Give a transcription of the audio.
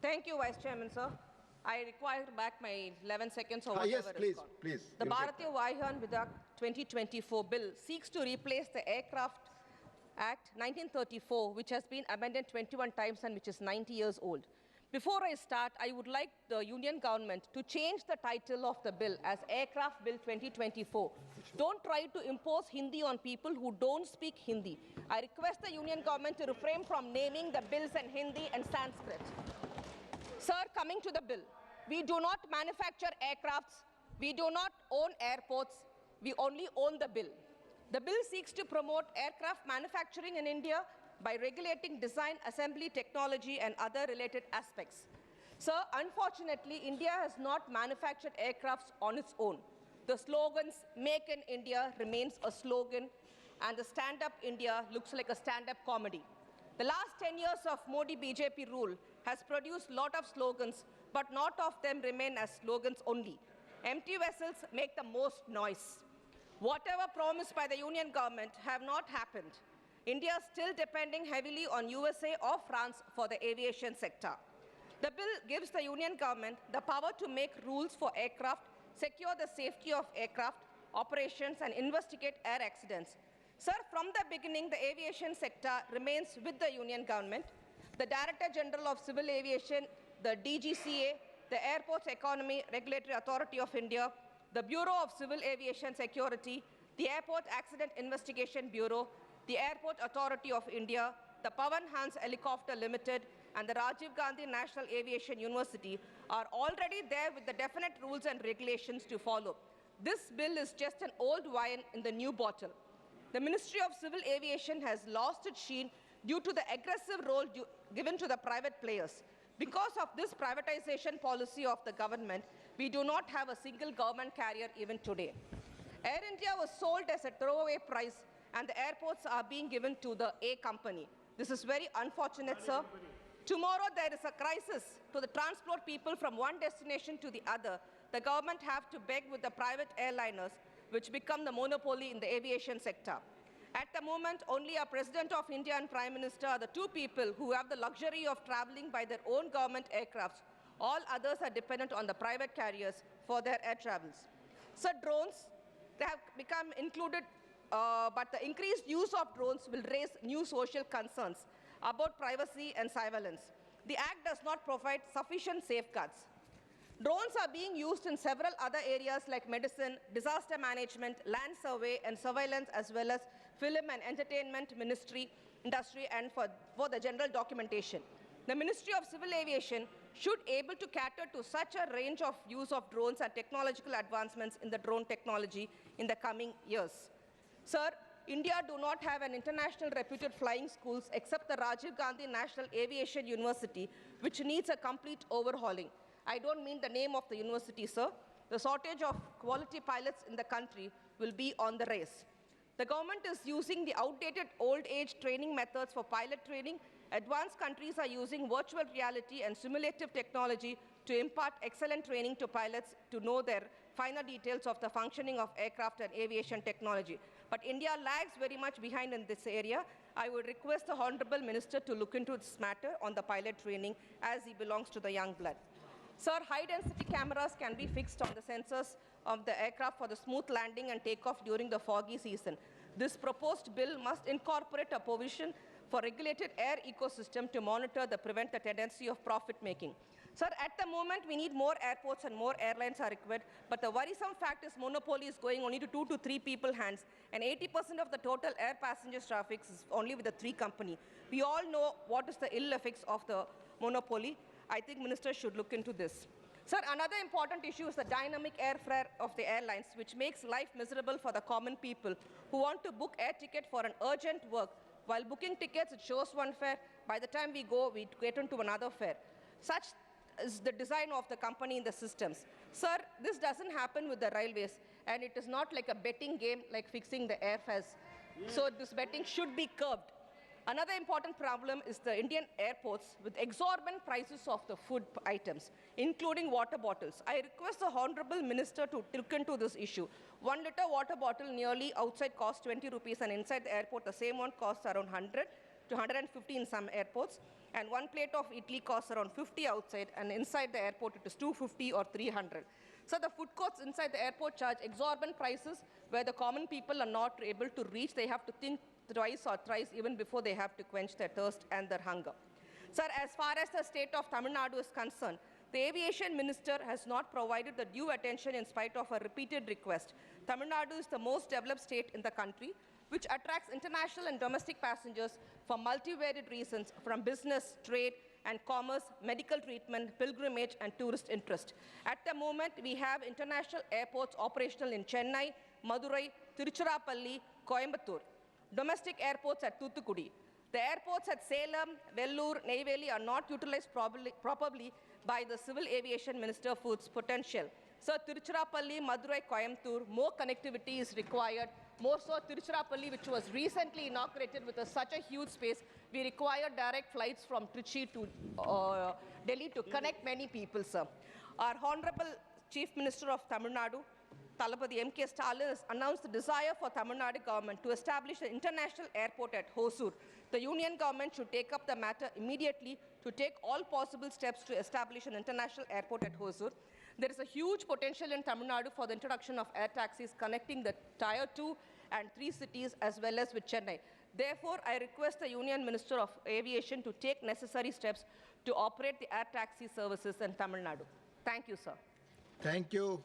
Thank you, Vice Chairman, sir. I require back my 11 seconds or whatever Yes, please, is called. please. The Bharatiya Vahan Vidak 2024 bill seeks to replace the Aircraft Act 1934, which has been amended 21 times and which is 90 years old. Before I start, I would like the Union government to change the title of the bill as Aircraft Bill 2024. Don't try to impose Hindi on people who don't speak Hindi. I request the Union government to refrain from naming the bills in Hindi and Sanskrit. Sir, coming to the bill, we do not manufacture aircrafts, we do not own airports, we only own the bill. The bill seeks to promote aircraft manufacturing in India by regulating design, assembly, technology, and other related aspects. Sir, unfortunately, India has not manufactured aircrafts on its own. The slogans, Make in India, remains a slogan, and the Stand Up India looks like a stand-up comedy. The last 10 years of Modi BJP rule has produced a lot of slogans, but not of them remain as slogans only. Empty vessels make the most noise. Whatever promised by the Union government have not happened. India is still depending heavily on USA or France for the aviation sector. The bill gives the Union government the power to make rules for aircraft, secure the safety of aircraft operations, and investigate air accidents. Sir, from the beginning, the aviation sector remains with the Union government. The Director General of Civil Aviation, the DGCA, the Airports Economy Regulatory Authority of India, the Bureau of Civil Aviation Security, the Airport Accident Investigation Bureau, the Airport Authority of India, the Pawan Hans Helicopter Limited, and the Rajiv Gandhi National Aviation University are already there with the definite rules and regulations to follow. This bill is just an old wine in the new bottle. The Ministry of Civil Aviation has lost its sheen due to the aggressive role given to the private players. Because of this privatization policy of the government, we do not have a single government carrier even today. Air India was sold as a throwaway price, and the airports are being given to the A company. This is very unfortunate, sir. Tomorrow there is a crisis to the transport people from one destination to the other. The government have to beg with the private airliners, which become the monopoly in the aviation sector. At the moment, only our President of India and Prime Minister are the two people who have the luxury of traveling by their own government aircrafts. All others are dependent on the private carriers for their air travels. So drones, they have become included, but the increased use of drones will raise new social concerns about privacy and surveillance. The Act does not provide sufficient safeguards. Drones are being used in several other areas like medicine, disaster management, land survey, and surveillance, as well as film and entertainment industry, and for the general documentation. The Ministry of Civil Aviation should be able to cater to such a range of use of drones and technological advancements in the drone technology in the coming years. Sir, India do not have an international reputed flying schools except the Rajiv Gandhi National Aviation University, which needs a complete overhauling. I don't mean the name of the university, sir. The shortage of quality pilots in the country will be on the rise. The government is using the outdated old-age training methods for pilot training. Advanced countries are using virtual reality and simulative technology to impart excellent training to pilots to know their finer details of the functioning of aircraft and aviation technology. But India lags very much behind in this area. I would request the Honorable Minister to look into this matter on the pilot training, as he belongs to the young blood. Sir, high-density cameras can be fixed on the sensors of the aircraft for the smooth landing and takeoff during the foggy season. This proposed bill must incorporate a provision for regulated air ecosystem to monitor the prevent the tendency of profit-making. Sir, at the moment, we need more airports and more airlines are required, but the worrisome fact is monopoly is going only to 2 to 3 people's hands, and 80% of the total air passenger traffic is only with the 3 companies. We all know what is the ill effects of the monopoly. I think ministers should look into this. Sir, another important issue is the dynamic airfare of the airlines, which makes life miserable for the common people who want to book air ticket for an urgent work. While booking tickets, it shows one fare. By the time we go, we get into another fare. Such is the design of the company in the systems. Sir, this doesn't happen with the railways, and it is not like a betting game like fixing the airfares. So this betting should be curbed. Another important problem is the Indian airports with exorbitant prices of the food items, including water bottles. I request the Honorable Minister to look into this issue. 1 liter water bottle nearly outside costs 20 rupees, and inside the airport the same one costs around 100 to 150 in some airports. and one plate of idli costs around 50 outside, and inside the airport it is 250 or 300. So the food courts inside the airport charge exorbitant prices where the common people are not able to reach. They have to think twice or thrice even before they have to quench their thirst and their hunger. Sir, as far as the state of Tamil Nadu is concerned, the aviation minister has not provided the due attention in spite of a repeated request. Tamil Nadu is the most developed state in the country, which attracts international and domestic passengers for multivariate reasons from business, trade, and commerce, medical treatment, pilgrimage, and tourist interest. At the moment, we have international airports operational in Chennai, Madurai, Tiruchirappalli, Coimbatore. Domestic airports at Thoothukudi. The airports at Salem, Vellore, Neyveli are not utilized properly by the Civil Aviation Minister for its potential. So Tiruchirappalli, Madurai, Coimbatore, more connectivity is required. More so Tiruchirappalli, which was recently inaugurated with such a huge space, we require direct flights from Trichy to Delhi to connect many people, sir. Our Honorable Chief Minister of Tamil Nadu, Talapati MKStalin, has announced the desire for Tamil Nadu government to establish an international airport at Hosur. The union government should take up the matter immediately to take all possible steps to establish an international airport at Hosur. There is a huge potential in Tamil Nadu for the introduction of air taxis connecting the Tier 2 and 3 cities as well as with Chennai. Therefore, I request the Union Minister of Aviation to take necessary steps to operate the air taxi services in Tamil Nadu. Thank you, sir. Thank you.